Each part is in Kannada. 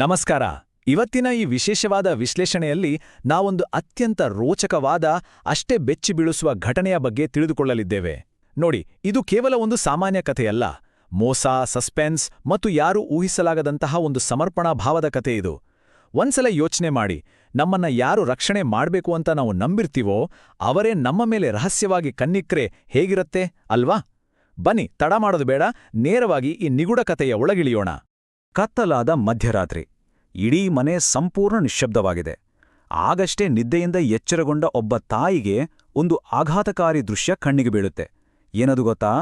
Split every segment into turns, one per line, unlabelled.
ನಮಸ್ಕಾರ. ಇವತ್ತಿನ ಈ ವಿಶೇಷವಾದ ವಿಶ್ಲೇಷಣೆಯಲ್ಲಿ ನಾವೊಂದು ಅತ್ಯಂತ ರೋಚಕವಾದ, ಅಷ್ಟೇ ಬೆಚ್ಚಿ ಬೀಳಿಸುವ ಘಟನೆಯ ಬಗ್ಗೆ ತಿಳಿದುಕೊಳ್ಳಲಿದ್ದೇವೆ. ನೋಡಿ, ಇದು ಕೇವಲ ಒಂದು ಸಾಮಾನ್ಯ ಕಥೆಯಲ್ಲ. ಮೋಸ, ಸಸ್ಪೆನ್ಸ್ ಮತ್ತು ಯಾರೂ ಊಹಿಸಲಾಗದಂತಹ ಒಂದು ಸಮರ್ಪಣಾ ಭಾವದ ಕಥೆ ಇದು. ಒಂದ್ಸಲ ಯೋಚನೆ ಮಾಡಿ, ನಮ್ಮನ್ನ ಯಾರು ರಕ್ಷಣೆ ಮಾಡ್ಬೇಕು ಅಂತ ನಾವು ನಂಬಿರ್ತೀವೋ ಅವರೇ ನಮ್ಮ ಮೇಲೆ ರಹಸ್ಯವಾಗಿ ಕಣ್ಣಿಕ್ರೆ ಹೇಗಿರುತ್ತೆ ಅಲ್ವಾ? ಬನ್ನಿ, ತಡ ಮಾಡೋದು ಬೇಡ, ನೇರವಾಗಿ ಈ ನಿಗೂಢ ಕಥೆಯ ಒಳಗಿಳಿಯೋಣ.
ಕತ್ತಲಾದ ಮಧ್ಯರಾತ್ರಿ. ಇಡೀ ಮನೆ ಸಂಪೂರ್ಣ ನಿಶ್ಶಬ್ದವಾಗಿದೆ. ಆಗಷ್ಟೇ ನಿದ್ದೆಯಿಂದ ಎಚ್ಚರಗೊಂಡ ಒಬ್ಬ ತಾಯಿಗೆ ಒಂದು ಆಘಾತಕಾರಿ ದೃಶ್ಯ ಕಣ್ಣಿಗೆ ಬೀಳುತ್ತೆ. ಏನದು ಗೊತ್ತಾ?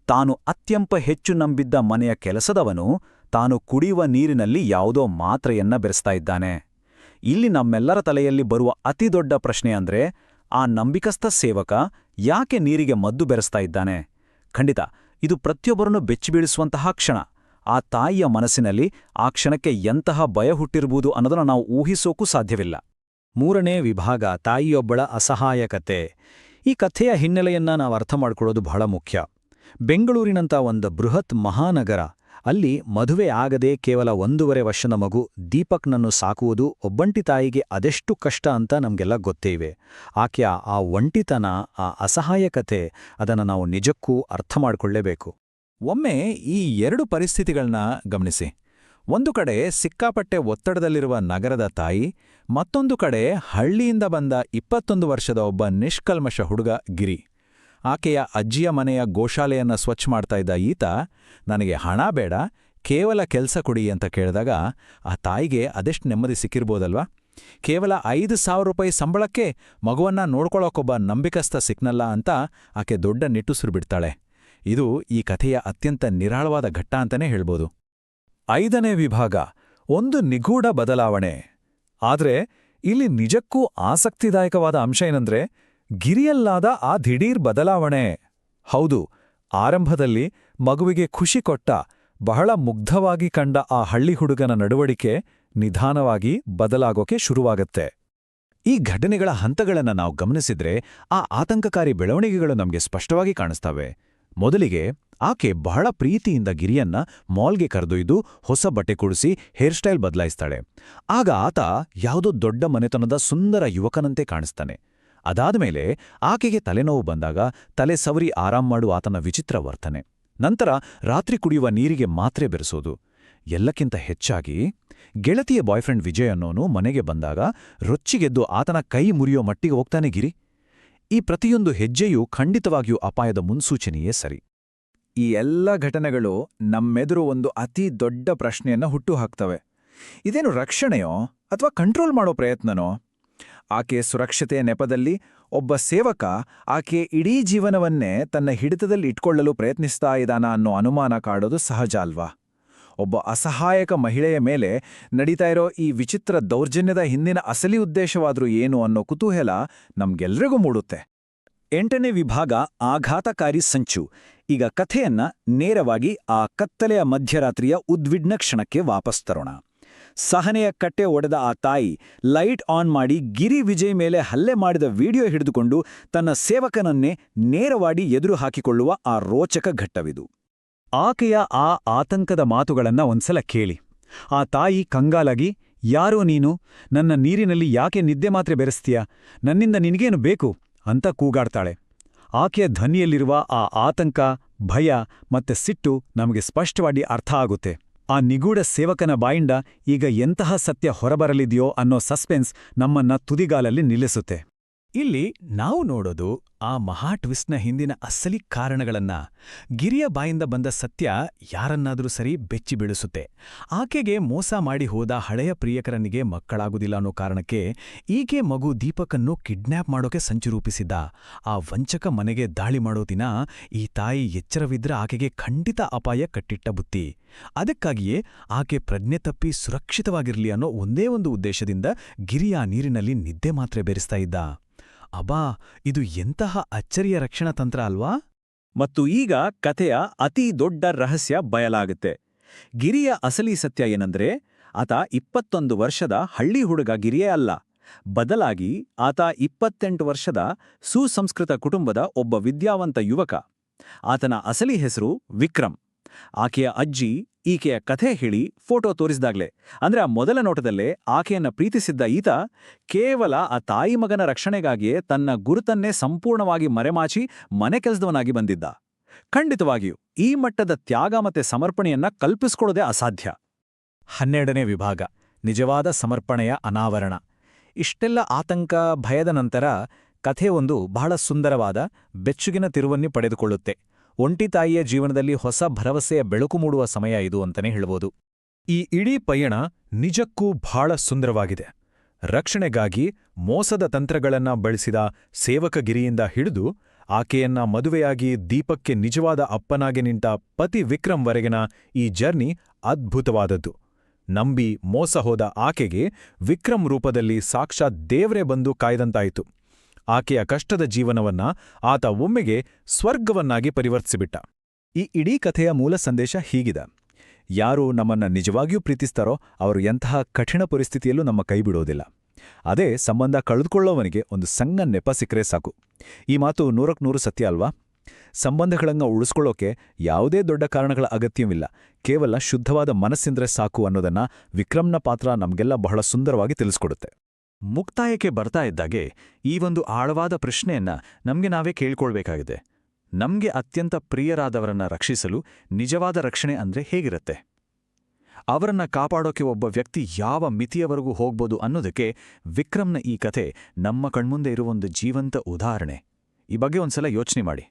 ತಾನು ಅತ್ಯಂತ ಹೆಚ್ಚು ನಂಬಿದ್ದ ಮನೆಯ ಕೆಲಸದವನು ತಾನು ಕುಡಿಯುವ ನೀರಿನಲ್ಲಿ ಯಾವುದೋ ಮಾತ್ರೆಯನ್ನ ಬೆರೆಸ್ತಾ ಇದ್ದಾನೆ. ಇಲ್ಲಿ ನಮ್ಮೆಲ್ಲರ ತಲೆಯಲ್ಲಿ ಬರುವ ಅತಿದೊಡ್ಡ ಪ್ರಶ್ನೆ ಅಂದ್ರೆ, ಆ ನಂಬಿಕಸ್ಥ ಸೇವಕ ಯಾಕೆ ನೀರಿಗೆ ಮದ್ದು ಬೆರೆಸ್ತಾ ಇದ್ದಾನೆ? ಖಂಡಿತ ಇದು ಪ್ರತಿಯೊಬ್ಬರನ್ನು ಬೆಚ್ಚಿಬೀಳಿಸುವಂತಹ ಕ್ಷಣ. ಆ ತಾಯಿಯ ಮನಸ್ಸಿನಲ್ಲಿ ಆ ಕ್ಷಣಕ್ಕೆ ಎಂತಹ ಭಯ ಹುಟ್ಟಿರಬಹುದು ಅನ್ನೋದನ್ನು ನಾವು ಊಹಿಸೋಕೂ ಸಾಧ್ಯವಿಲ್ಲ.
ಮೂರನೇ ವಿಭಾಗ, ತಾಯಿಯೊಬ್ಬಳ ಅಸಹಾಯಕತೆ. ಈ ಕಥೆಯ ಹಿನ್ನೆಲೆಯನ್ನ ನಾವು ಅರ್ಥ ಮಾಡ್ಕೊಳ್ಳೋದು ಬಹಳ ಮುಖ್ಯ. ಬೆಂಗಳೂರಿನಂಥ ಒಂದು ಬೃಹತ್ ಮಹಾನಗರ, ಅಲ್ಲಿ ಮದುವೆ ಆಗದೆ ಕೇವಲ 1.5 ವರ್ಷದ ಮಗು ದೀಪಕ್ನನ್ನು ಸಾಕುವುದು ಒಬ್ಬಂಟಿ ತಾಯಿಗೆ ಅದೆಷ್ಟು ಕಷ್ಟ ಅಂತ ನಮಗೆಲ್ಲ ಗೊತ್ತೇ ಇವೆ. ಆಕೆಯ ಆ ಒಂಟಿತನ, ಆ ಅಸಹಾಯಕತೆ, ಅದನ್ನು ನಾವು ನಿಜಕ್ಕೂ ಅರ್ಥ ಮಾಡ್ಕೊಳ್ಳೇಬೇಕು. ಒಮ್ಮೆ ಈ 2 ಪರಿಸ್ಥಿತಿಗಳನ್ನ ಗಮನಿಸಿ. ಒಂದು ಕಡೆ ಸಿಕ್ಕಾಪಟ್ಟೆ ಒತ್ತಡದಲ್ಲಿರುವ ನಗರದ ತಾಯಿ, ಮತ್ತೊಂದು ಕಡೆ ಹಳ್ಳಿಯಿಂದ ಬಂದ 21 ವರ್ಷದ ಒಬ್ಬ ನಿಷ್ಕಲ್ಮಶ ಹುಡುಗ ಗಿರಿ. ಆಕೆಯ ಅಜ್ಜಿಯ ಮನೆಯ ಗೋಶಾಲೆಯನ್ನ ಸ್ವಚ್ಛ ಮಾಡ್ತಾ ಇದ್ದ ಈತ, ನನಗೆ ಹಣ ಬೇಡ, ಕೇವಲ ಕೆಲಸ ಕೊಡಿ ಅಂತ ಕೇಳಿದಾಗ ಆ ತಾಯಿಗೆ ಅದೆಷ್ಟು ನೆಮ್ಮದಿ ಸಿಕ್ಕಿರ್ಬೋದಲ್ವಾ? ಕೇವಲ 5,000 ರೂಪಾಯಿ ಸಂಬಳಕ್ಕೆ ಮಗುವನ್ನ ನೋಡ್ಕೊಳ್ಳೋಕೊಬ್ಬ ನಂಬಿಕಸ್ಥ ಸಿಕ್ನಲ್ಲ ಅಂತ ಆಕೆ ದೊಡ್ಡ ನಿಟ್ಟುಸಿರು ಬಿಡ್ತಾಳೆ. ಇದು ಈ ಕಥೆಯ ಅತ್ಯಂತ ನಿರಾಳವಾದ ಘಟ್ಟ ಅಂತಲೇ ಹೇಳ್ಬೋದು. 5ನೇ ವಿಭಾಗ, ಒಂದು ನಿಗೂಢ ಬದಲಾವಣೆ. ಆದ್ರೆ ಇಲ್ಲಿ ನಿಜಕ್ಕೂ ಆಸಕ್ತಿದಾಯಕವಾದ ಅಂಶ ಏನಂದ್ರೆ, ಗಿರಿಯಲ್ಲಾದ ಆ ದಿಢೀರ್ ಬದಲಾವಣೆ. ಹೌದು, ಆರಂಭದಲ್ಲಿ ಮಗುವಿಗೆ ಖುಷಿ ಕೊಟ್ಟ, ಬಹಳ ಮುಗ್ಧವಾಗಿ ಕಂಡ ಆ ಹಳ್ಳಿ ಹುಡುಗನ ನಡವಳಿಕೆ ನಿಧಾನವಾಗಿ ಬದಲಾಗೋಕೆ ಶುರುವಾಗತ್ತೆ. ಈ ಘಟನೆಗಳ ಹಂತಗಳನ್ನು ನಾವು ಗಮನಿಸಿದ್ರೆ ಆ ಆತಂಕಕಾರಿ ಬೆಳವಣಿಗೆಗಳು ನಮಗೆ ಸ್ಪಷ್ಟವಾಗಿ ಕಾಣಿಸ್ತವೆ. ಮೊದಲಿಗೆ ಆಕೆ ಬಹಳ ಪ್ರೀತಿಯಿಂದ ಗಿರಿಯನ್ನ ಮಾಲ್ಗೆ ಕರೆದೊಯ್ದು ಹೊಸ ಬಟ್ಟೆ ಕೊಡಿಸಿ ಹೇರ್ ಸ್ಟೈಲ್ ಬದಲಾಯಿಸ್ತಾಳೆ. ಆಗ ಆತ ಯಾವುದೋ ದೊಡ್ಡ ಮನೆತನದ ಸುಂದರ ಯುವಕನಂತೆ ಕಾಣಿಸ್ತಾನೆ. ಅದಾದಮೇಲೆ ಆಕೆಗೆ ತಲೆನೋವು ಬಂದಾಗ ತಲೆ ಸವರಿ ಆರಾಮ್ ಮಾಡುವ ಆತನ ವಿಚಿತ್ರ ವರ್ತನೆ. ನಂತರ ರಾತ್ರಿ ಕುಡಿಯುವ ನೀರಿಗೆ ಮಾತ್ರೆ ಬೆರೆಸೋದು. ಎಲ್ಲಕ್ಕಿಂತ ಹೆಚ್ಚಾಗಿ ಗೆಳತಿಯ ಬಾಯ್ಫ್ರೆಂಡ್ ವಿಜಯ್ ಅನ್ನೋನು ಮನೆಗೆ ಬಂದಾಗ ರೊಚ್ಚಿಗೆದ್ದು ಆತನ ಕೈ ಮುರಿಯೋ ಮಟ್ಟಿಗೆ ಹೋಗ್ತಾನೆ ಗಿರಿ. ಈ ಪ್ರತಿಯೊಂದು ಹೆಜ್ಜೆಯೂ ಖಂಡಿತವಾಗಿಯೂ ಅಪಾಯದ ಮುನ್ಸೂಚನೆಯೇ ಸರಿ. ಈ ಎಲ್ಲ ಘಟನೆಗಳು ನಮ್ಮೆದುರು ಒಂದು ಅತಿ ದೊಡ್ಡ ಪ್ರಶ್ನೆಯನ್ನ ಹುಟ್ಟುಹಾಕ್ತವೆ. ಇದೇನು ರಕ್ಷಣೆಯೋ ಅಥವಾ ಕಂಟ್ರೋಲ್ ಮಾಡೋ ಪ್ರಯತ್ನನೋ? ಆಕೆಯ ಸುರಕ್ಷತೆಯ ನೆಪದಲ್ಲಿ ಒಬ್ಬ ಸೇವಕ ಆಕೆಯ ಇಡೀ ಜೀವನವನ್ನೇ ತನ್ನ ಹಿಡಿತದಲ್ಲಿ ಇಟ್ಕೊಳ್ಳಲು ಪ್ರಯತ್ನಿಸ್ತಾ ಇದ್ದಾನ ಅನ್ನೋ ಅನುಮಾನ ಕಾಡೋದು ಸಹಜ ಅಲ್ವಾ? ಒಬ್ಬ ಅಸಹಾಯಕ ಮಹಿಳೆಯ ಮೇಲೆ ನಡೀತಾ ಇರೋ ಈ ವಿಚಿತ್ರ ದೌರ್ಜನ್ಯದ ಹಿಂದಿನ ಅಸಲಿ ಉದ್ದೇಶವಾದ್ರೂ ಏನು ಅನ್ನೋ ಕುತೂಹಲ ನಮ್ಗೆಲ್ರಿಗೂ ಮೂಡುತ್ತೆ. 8ನೇ ವಿಭಾಗ, ಆಘಾತಕಾರಿ ಸಂಚು. ಈಗ ಕಥೆಯನ್ನ ನೇರವಾಗಿ ಆ ಕತ್ತಲೆಯ ಮಧ್ಯರಾತ್ರಿಯ ಉದ್ವಿಗ್ನ ಕ್ಷಣಕ್ಕೆ ವಾಪಸ್ ತರೋಣ. ಸಹನೆಯ ಕಟ್ಟೆ ಒಡೆದ ಆ ತಾಯಿ ಲೈಟ್ ಆನ್ ಮಾಡಿ ಗಿರಿ ವಿಜಯ್ ಮೇಲೆ ಹಲ್ಲೆ ಮಾಡಿದ ವಿಡಿಯೋ ಹಿಡಿದುಕೊಂಡು ತನ್ನ ಸೇವಕನನ್ನೇ ನೇರವಾಗಿ ಎದುರು ಹಾಕಿಕೊಳ್ಳುವ ಆ ರೋಚಕ ಘಟ್ಟವಿದು. ಆಕೆಯ ಆ ಆತಂಕದ ಮಾತುಗಳನ್ನ ಒಂದ್ಸಲ ಕೇಳಿ. ಆ ತಾಯಿ ಕಂಗಾಲಾಗಿ, ಯಾರೋ ನೀನು? ನನ್ನ ನೀರಿನಲ್ಲಿ ಯಾಕೆ ನಿದ್ದೆ ಮಾತ್ರೆ ಬೆರೆಸ್ತೀಯ? ನನ್ನಿಂದ ನಿನಗೇನು ಬೇಕು ಅಂತ ಕೂಗಾಡ್ತಾಳೆ. ಆಕೆಯ ಧ್ವನಿಯಲ್ಲಿರುವ ಆ ಆತಂಕ, ಭಯ ಮತ್ತೆ ಸಿಟ್ಟು ನಮಗೆ ಸ್ಪಷ್ಟವಾಗಿ ಅರ್ಥ ಆಗುತ್ತೆ. ಆ ನಿಗೂಢ ಸೇವಕನ ಬಾಯಿಂದ ಈಗ ಎಂತಹ ಸತ್ಯ ಹೊರಬರಲಿದೆಯೋ ಅನ್ನೋ ಸಸ್ಪೆನ್ಸ್ ನಮ್ಮನ್ನ ತುದಿಗಾಲಲ್ಲಿ ನಿಲ್ಲಿಸುತ್ತೆ. ಇಲ್ಲಿ ನಾವು ನೋಡೋದು ಆ ಮಹಾ ಟ್ವಿಸ್ಟ್ನ ಹಿಂದಿನ ಅಸಲಿ ಕಾರಣಗಳನ್ನ. ಗಿರಿಯ ಬಾಯಿಂದ ಬಂದ ಸತ್ಯ ಯಾರನ್ನಾದರೂ ಸರಿ ಬೆಚ್ಚಿ ಬೀಳಿಸುತ್ತೆ. ಆಕೆಗೆ ಮೋಸ ಮಾಡಿ ಹೋದ ಹಳೆಯ ಪ್ರಿಯಕರನಿಗೆ ಮಕ್ಕಳಾಗುವುದಿಲ್ಲ ಅನ್ನೋ ಕಾರಣಕ್ಕೆ ಈಕೆ ಮಗು ದೀಪಕನ್ನು ಕಿಡ್ನ್ಯಾಪ್ ಮಾಡೋಕೆ ಸಂಚು ರೂಪಿಸಿದ್ದ. ಆ ವಂಚಕ ಮನೆಗೆ ದಾಳಿ ಮಾಡೋ ದಿನ ಈ ತಾಯಿ ಎಚ್ಚರವಿದ್ರೆ ಆಕೆಗೆ ಖಂಡಿತ ಅಪಾಯ ಕಟ್ಟಿಟ್ಟ ಬುತ್ತಿ. ಅದಕ್ಕಾಗಿಯೇ ಆಕೆ ಪ್ರಜ್ಞೆ ತಪ್ಪಿ ಸುರಕ್ಷಿತವಾಗಿರಲಿ ಅನ್ನೋ ಒಂದೇ ಒಂದು ಉದ್ದೇಶದಿಂದ ಗಿರಿಯ ನೀರಿನಲ್ಲಿ ನಿದ್ದೆ ಮಾತ್ರೆ ಬೆರೆಸ್ತಾ ಇದ್ದ. ಅಬ್ಬಾ, ಇದು ಎಂತಹ ಅಚ್ಚರಿಯ ರಕ್ಷಣಾ ತಂತ್ರ ಅಲ್ವಾ? ಮತ್ತು ಈಗ ಕಥೆಯ ಅತಿ ದೊಡ್ಡ ರಹಸ್ಯ ಬಯಲಾಗುತ್ತೆ. ಗಿರಿಯ ಅಸಲಿ ಸತ್ಯ ಏನಂದ್ರೆ, ಆತ 21 ವರ್ಷದ ಹಳ್ಳಿ ಹುಡುಗ ಗಿರಿಯೇ ಅಲ್ಲ. ಬದಲಾಗಿ ಆತ 28 ವರ್ಷದ ಸುಸಂಸ್ಕೃತ ಕುಟುಂಬದ ಒಬ್ಬ ವಿದ್ಯಾವಂತ ಯುವಕ. ಆತನ ಅಸಲಿ ಹೆಸರು ವಿಕ್ರಮ್.
ಆಕೆಯ ಅಜ್ಜಿ ಈಕೆಯ ಕಥೆ ಹೇಳಿ ಫೋಟೋ ತೋರಿಸಿದಾಗ್ಲೇ ಅಂದ್ರೆ ಆ ಮೊದಲ ನೋಟದಲ್ಲೇ ಆಕೆಯನ್ನ ಪ್ರೀತಿಸಿದ್ದ ಈತ ಕೇವಲ ಆ ತಾಯಿ ಮಗನ ರಕ್ಷಣೆಗಾಗಿಯೇ ತನ್ನ ಗುರುತನ್ನೇ ಸಂಪೂರ್ಣವಾಗಿ ಮರೆಮಾಚಿ ಮನೆ ಕೆಲಸದವನಾಗಿ ಬಂದಿದ್ದ. ಖಂಡಿತವಾಗಿಯೂ ಈ ಮಟ್ಟದ ತ್ಯಾಗ ಮತ್ತೆ ಸಮರ್ಪಣೆಯನ್ನ ಕಲ್ಪಿಸ್ಕೊಳ್ಳೋದೇ ಅಸಾಧ್ಯ.
12ನೇ ವಿಭಾಗ ನಿಜವಾದ ಸಮರ್ಪಣೆಯ ಅನಾವರಣ. ಇಷ್ಟೆಲ್ಲ ಆತಂಕ ಭಯದ ನಂತರ ಕಥೆ ಒಂದು ಬಹಳ ಸುಂದರವಾದ ಬೆಚ್ಚುಗಿನ ತಿರುವನ್ನಿ ಪಡೆದುಕೊಳ್ಳುತ್ತೆ. ಒಂಟಿ ತಾಯಿಯ ಜೀವನದಲ್ಲಿ ಹೊಸ ಭರವಸೆಯ ಬೆಳಕು ಮೂಡುವ ಸಮಯ ಇದು ಅಂತಲೇ ಹೇಳ್ಬೋದು.
ಈ ಇಡೀ ಪಯಣ ನಿಜಕ್ಕೂ ಬಹಳ ಸುಂದರವಾಗಿದೆ. ರಕ್ಷಣೆಗಾಗಿ ಮೋಸದ ತಂತ್ರಗಳನ್ನ ಬಳಸಿದ ಸೇವಕಗಿರಿಯಿಂದ ಹಿಡಿದು ಆಕೆಯನ್ನ ಮದುವೆಯಾಗಿ ದೀಪಕ್ಕೆ ನಿಜವಾದ ಅಪ್ಪನಾಗಿ ನಿಂತ ಪತಿ ವಿಕ್ರಮ್ವರೆಗಿನ ಈ ಜರ್ನಿ ಅದ್ಭುತವಾದದ್ದು. ನಂಬಿ ಮೋಸ ಹೋದ ಆಕೆಗೆ ವಿಕ್ರಮ್ ರೂಪದಲ್ಲಿ ಸಾಕ್ಷಾತ್ ದೇವ್ರೇ ಬಂದು ಕಾಯ್ದಂತಾಯಿತು. ಆಕೆಯ ಕಷ್ಟದ ಜೀವನವನ್ನ ಆತ ಒಮ್ಮೆಗೆ ಸ್ವರ್ಗವನ್ನಾಗಿ ಪರಿವರ್ತಿಸಿಬಿಟ್ಟ.
ಈ ಇಡೀ ಕಥೆಯ ಮೂಲ ಸಂದೇಶ ಹೀಗಿದೆ: ಯಾರು ನಮ್ಮನ್ನ ನಿಜವಾಗಿಯೂ ಪ್ರೀತಿಸ್ತಾರೋ ಅವರು ಎಂತಹ ಕಠಿಣ ಪರಿಸ್ಥಿತಿಯಲ್ಲೂ ನಮ್ಮ ಕೈಬಿಡೋದಿಲ್ಲ. ಅದೇ ಸಂಬಂಧ ಕಳೆದುಕೊಳ್ಳೋವನಿಗೆ ಒಂದು ಸಣ್ಣ ನೆಪ ಸಿಕ್ಕರೆ ಸಾಕು. ಈ ಮಾತು 100% ಸತ್ಯ ಅಲ್ವಾ? ಸಂಬಂಧಗಳನ್ನ ಉಳಿಸ್ಕೊಳ್ಳೋಕೆ ಯಾವುದೇ ದೊಡ್ಡ ಕಾರಣಗಳ ಅಗತ್ಯವಿಲ್ಲ, ಕೇವಲ ಶುದ್ಧವಾದ ಮನಸ್ಸಿಂದ್ರೆ ಸಾಕು ಅನ್ನೋದನ್ನ ವಿಕ್ರಮ್ನ ಪಾತ್ರ ನಮಗೆಲ್ಲ ಬಹಳ ಸುಂದರವಾಗಿ ತಿಳಿಸ್ಕೊಡುತ್ತೆ.
ಮುಕ್ತಾಯಕ್ಕೆ ಬರ್ತಾ ಇದ್ದಾಗೆ ಈ ಒಂದು ಆಳವಾದ ಪ್ರಶ್ನೆಯನ್ನ ನಮ್ಗೆ ನಾವೇ ಕೇಳ್ಕೊಳ್ಬೇಕಾಗಿದೆ. ನಮ್ಗೆ ಅತ್ಯಂತ ಪ್ರಿಯರಾದವರನ್ನ ರಕ್ಷಿಸಲು ನಿಜವಾದ ರಕ್ಷಣೆ ಅಂದ್ರೆ ಹೇಗಿರುತ್ತೆ? ಅವರನ್ನ ಕಾಪಾಡೋಕೆ ಒಬ್ಬ ವ್ಯಕ್ತಿ ಯಾವ ಮಿತಿಯವರೆಗೂ ಹೋಗ್ಬೋದು ಅನ್ನೋದಕ್ಕೆ ವಿಕ್ರಮ್ನ ಈ ಕಥೆ ನಮ್ಮ ಕಣ್ಮುಂದೆ ಇರುವೊಂದು ಜೀವಂತ ಉದಾಹರಣೆ. ಈ ಬಗ್ಗೆ ಒಂದ್ಸಲ ಯೋಚನೆ ಮಾಡಿ.